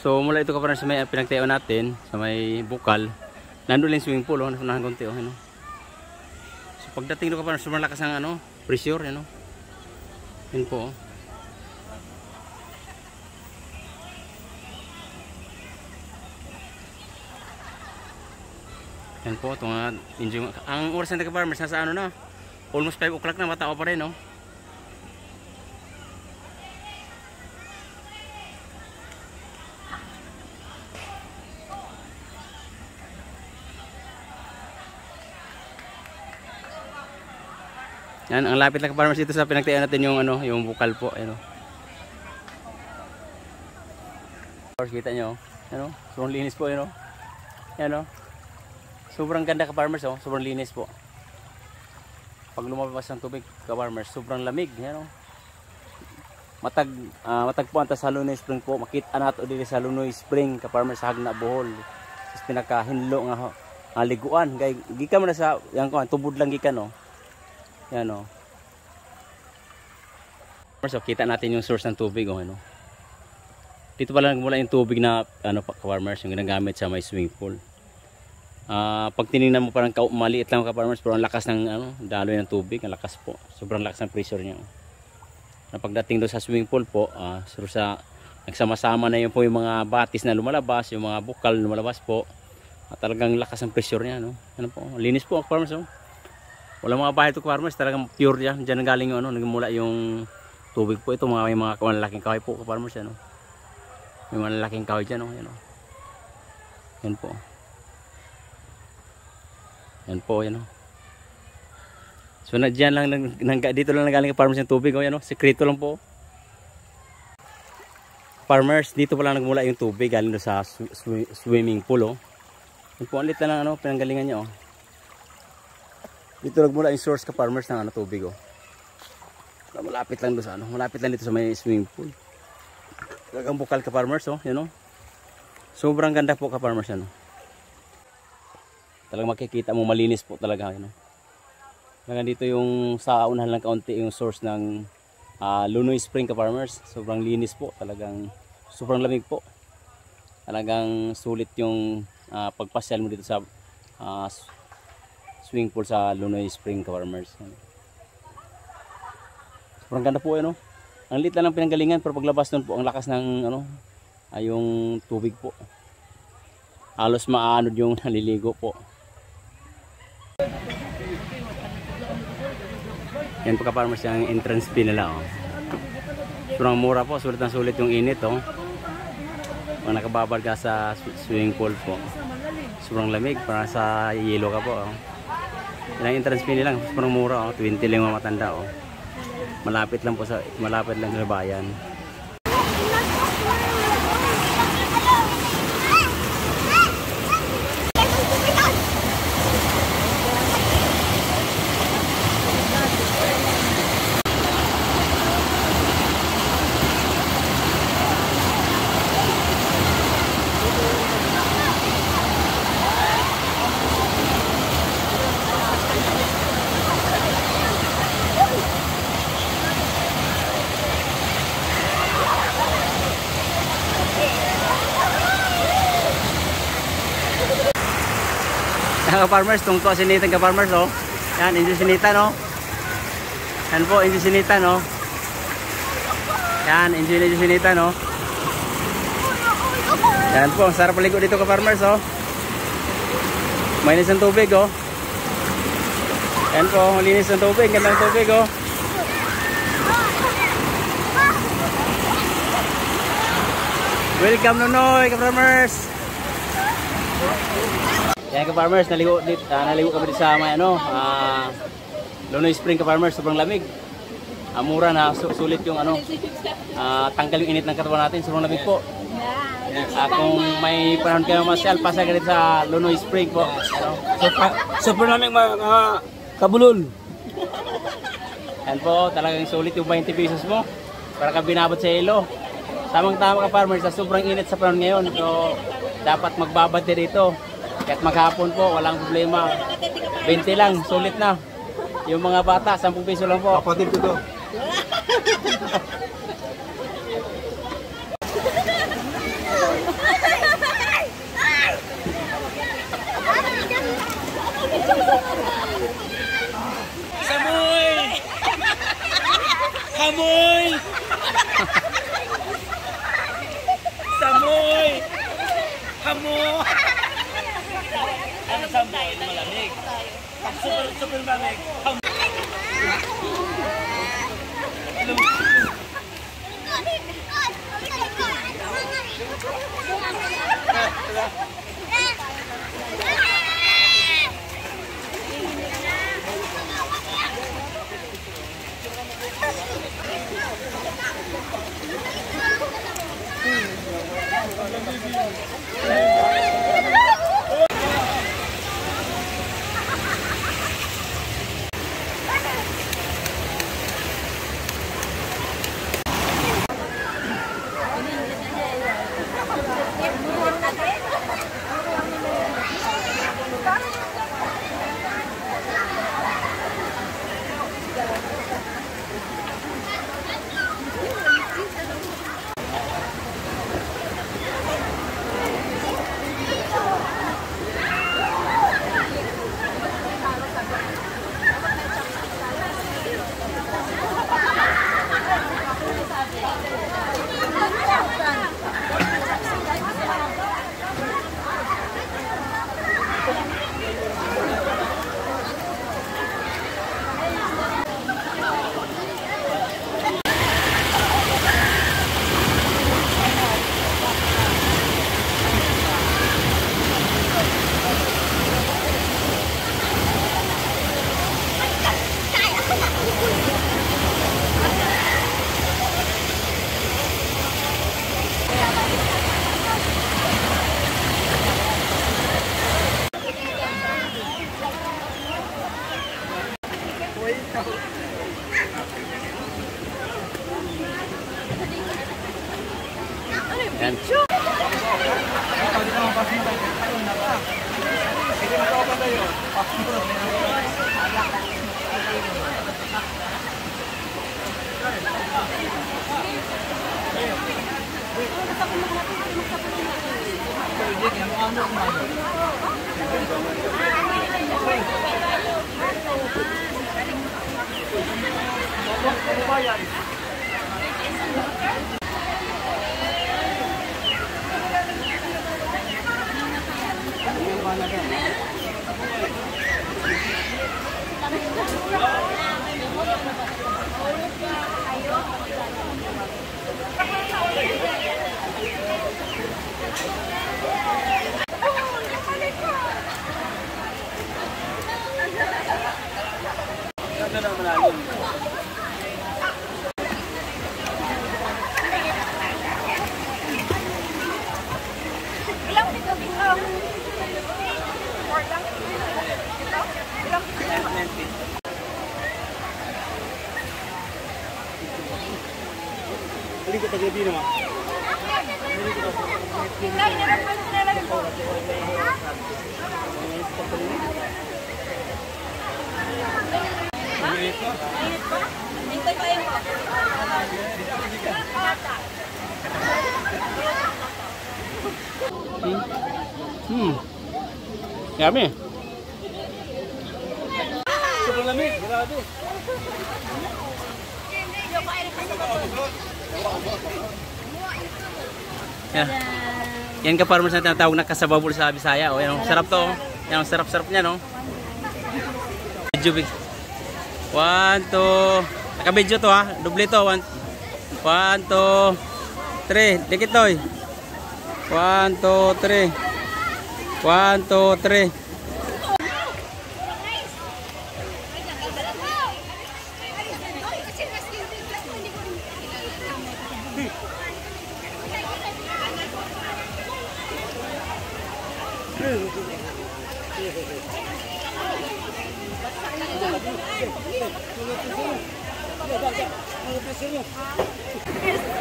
So mula ito ka-farmers sa may pinagtayo natin, sa may bukal, nandun lang yung swimming pool, nafunahan konti, ano. So pagdating ito ka-farmers, sobrang lakas ng ano, pressure, ano. Yun po. Yan po, ito nga, ang oras na ka-farmers, nasa ano na, almost 5 o'clock na, matao pa rin, no? Yan, ang lapit na ka-farmers dito sa pinagtayo natin yung ano, yung bukal po, ano. Kita nyo, ano, sobrang linis po, ano. Yan, no. Sobrang ganda ka-farmers, oh, sobrang linis po. Pag lumabas ng tubig ka-farmers, sobrang lamig, yan, oh. Matag po ang sa Lunoy Spring po, makita nato dito sa Lunoy Spring ka-farmers sa Hagna Bohol. Sa pinakahinlo nga liguan, kay gikan mo na sa yan ko, tubod lang gikan, oh. Yan, o. So, kita natin yung source ng tubig, o, ano. Dito pala nagmula yung tubig na, ano, ka-farmers, yung ginagamit sa may swimming pool. Pag tinignan mo parang maliit lang ka-farmers, pero ang lakas ng, ano, daloy ng tubig, ang lakas po. Sobrang lakas ng pressure niya. Na pagdating doon sa swimming pool po, nagsama-sama na yun po yung mga batis na lumalabas, yung mga bukal lumalabas po. Talagang lakas ng pressure niya, no. Ano po, linis po, ka-farmers, o. Wala mga bahay ito ka-farmers, talagang pure yan. Diyan galing yung ano, nagmula yung tubig po. Ito may mga malalaking kahoy po ka-farmers, ano. May malalaking kahoy dyan, oh, yan, oh. Yan po. Yan po, yan, oh. So diyan lang dito lang nagaling ka-farmers yung tubig, oh, yan, oh. Sekreto lang po. Farmers, dito pala nagmula yung tubig galing doon sa swimming pool, oh. Yan po, alit na lang ano, pinanggalingan niya, oh. Dito nagmula yung source ka-farmers ng ano, tubig, oh. Malapit lang doon sa ano, malapit lang dito sa may swimming pool. Talagang bukal ka-farmers, oh, yun, oh. Sobrang ganda po ka-farmers, ano. Talagang makikita mo malinis po talaga, yun, oh. Talagang dito yung sa unahan lang kaunti yung source ng Lunoy Spring ka-farmers. Sobrang linis po, talagang sobrang lamig po. Talagang sulit yung pagpasyal mo dito sa swimming pool sa Lunoy Spring ka-farmers. Sobrang ganda po, ano. Ang liit lang ng pinanggalingan, pero paglabas nun po ang lakas ng ano, yung tubig po. Halos maanod yung naliligo po. Yan po ka-farmers yung entrance fee nila, oh. Sobrang mura po, sulit na sulit yung init, oh. Pag nakababad ka sa swimming pool po, sobrang lamig, para sa yelo ka po, oh. Ilang entrance fee nilang, sobrang mura, oh. 20 lang mga matanda, oh. Malapit lang sa bayan. Ka-farmers, tungko sinitan ka-farmers, oh. Yan, inyo sinitan, oh. Yan po, inyo sinitan, oh. Yan, inyo sinitan, oh. Yan po, sarap paligo dito ka-farmers, oh. Malinis ang tubig, oh. Yan po, malinis ang tubig, gandang tubig, oh. Welcome Nonoy ka-farmers. Yan ka-farmers, naligo kami dito sa may ano, Lunoy Spring ka-farmers, sobrang lamig. Mura na, sulit yung ano, tanggal yung init ng katawan natin, sobrang lamig po. Kung may panahon kayo masyal, pasa ka dito sa Lunoy Spring po. Sobrang lamig mga kabulol. Yan po, talagang sulit yung 20 pesos mo para ka binabot sa ilo. Tamang-tama ka-farmers, sa sobrang init sa panahon ngayon, so dapat magbabad dito. Kahit maghapon po, walang problema. 20 lang, sulit na. Yung mga bata, 10 piso lang po. Kapatid ko to. Samboy, malamig. Pag super malamig, Yan. Hindi ko tagabi naman. Hintay pa yung Yummy. Super lamig, grabe. Yan. Yan ka farmers na tinatawag na kasababol sa Bisaya. O, yan, sarap to. Yan, sarap-sarap niya, no? Video big. 1, 2. Naka-video to, ha? Doble to. 1, 2, 3. Dikit to, 1, 2, 3. 1, 2, 3.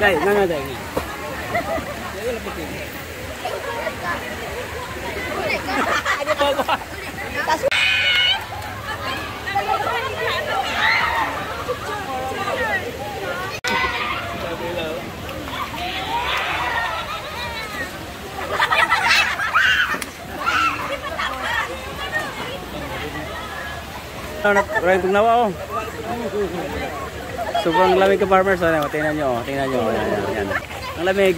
Dai, nana dai. Maraming tugnawa, oh. Sobrang lamig ka farmers. Ano, tingnan nyo. Tingnan nyo. Yan. Ang lamig.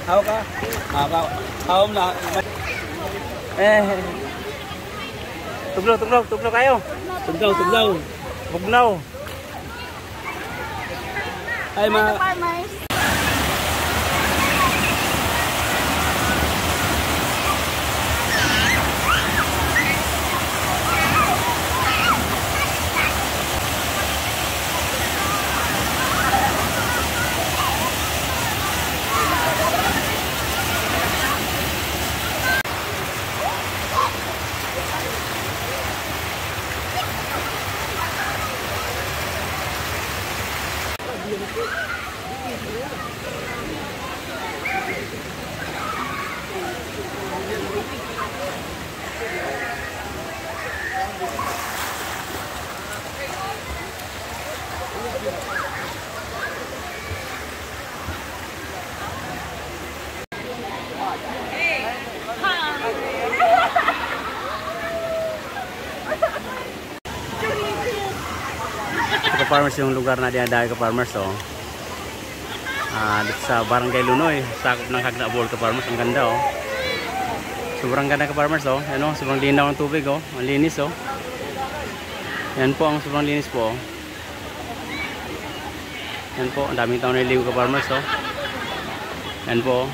Haw ka. Hawam na. Tuglaw kayo. Tuglaw. Bugnaw. Ay, Mga farmers. Ka-farmers, yung lugar na dinadayo ka-farmers, oh. Dito sa Barangay Lunoy, sakop ng Hagnabol ka-farmers, ang ganda, oh. Sobrang ganda ka-farmers, oh. Yan, oh, sobrang linaw ng tubig, oh. Ang linis, oh. Yan po ang sobrang linis po, oh. Yan po, ang daming taon na iliw ka-farmers, oh. Yan po, oh.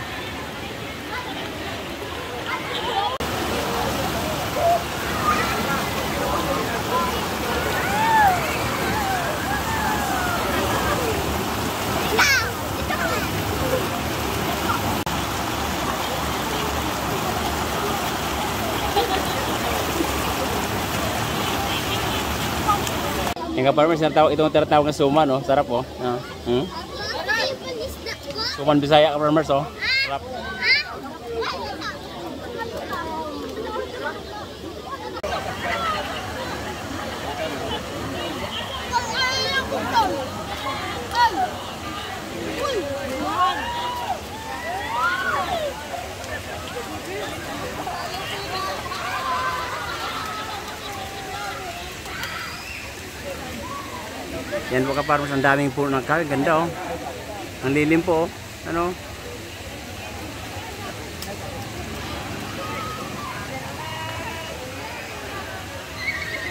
Yung ka-farmers, itong tinatawag na suman, oh. Sarap, oh. Suman Bisaya, ka-farmers, oh. Sarap. Yan po ka-farmers, ang daming puno ng kahoy, ganda, oh. Ang lilim po, oh. Ano?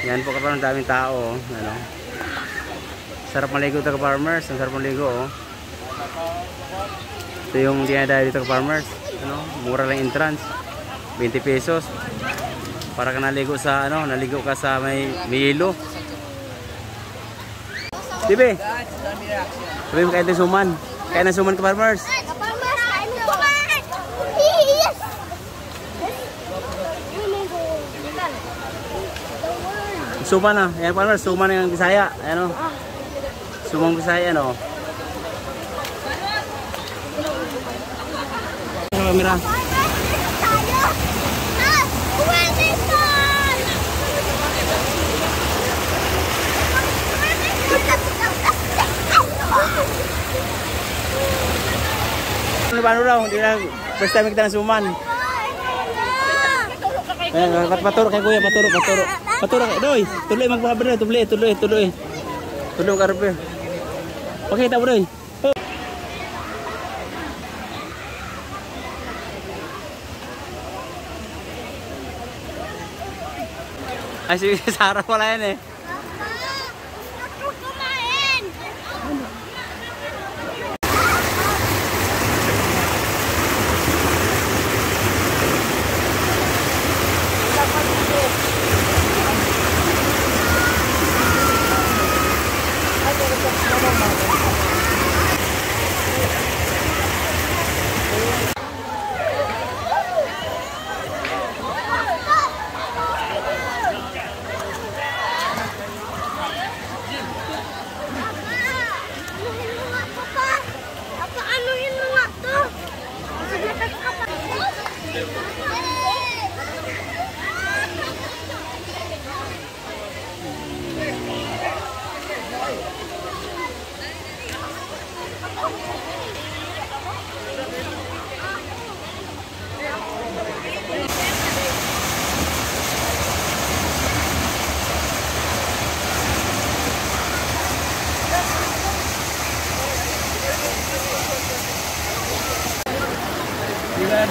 Yan po ka-farmers, ang daming tao, oh. Ano? Sarap maligo ito ka-farmers, ang sarap maligo, oh. Ito yung dinadayo dito ka-farmers, ano? Mura lang entrance, 20 pesos. Para ka naligo sa, ano, naligo ka sa may hilo. Dibe? Sabi mo kain ng suman. Kain ng suman ka-farmers. Ka-farmers, kain ng suman. Yes! Suman na. Ayan farmers, suman ng Bisaya. Ayan, oh. Sumang Bisaya, no. Kamera. Paano raw? Hindi na first time kita ng suman. Ayan, paturo kay kuya, paturo. Paturo kay Doy. Tuloy magpahabol na, tuloy. Tuloy ka rin. Pakita mo Doy. Ay, sige, Sarah pala yan, eh.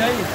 Jay.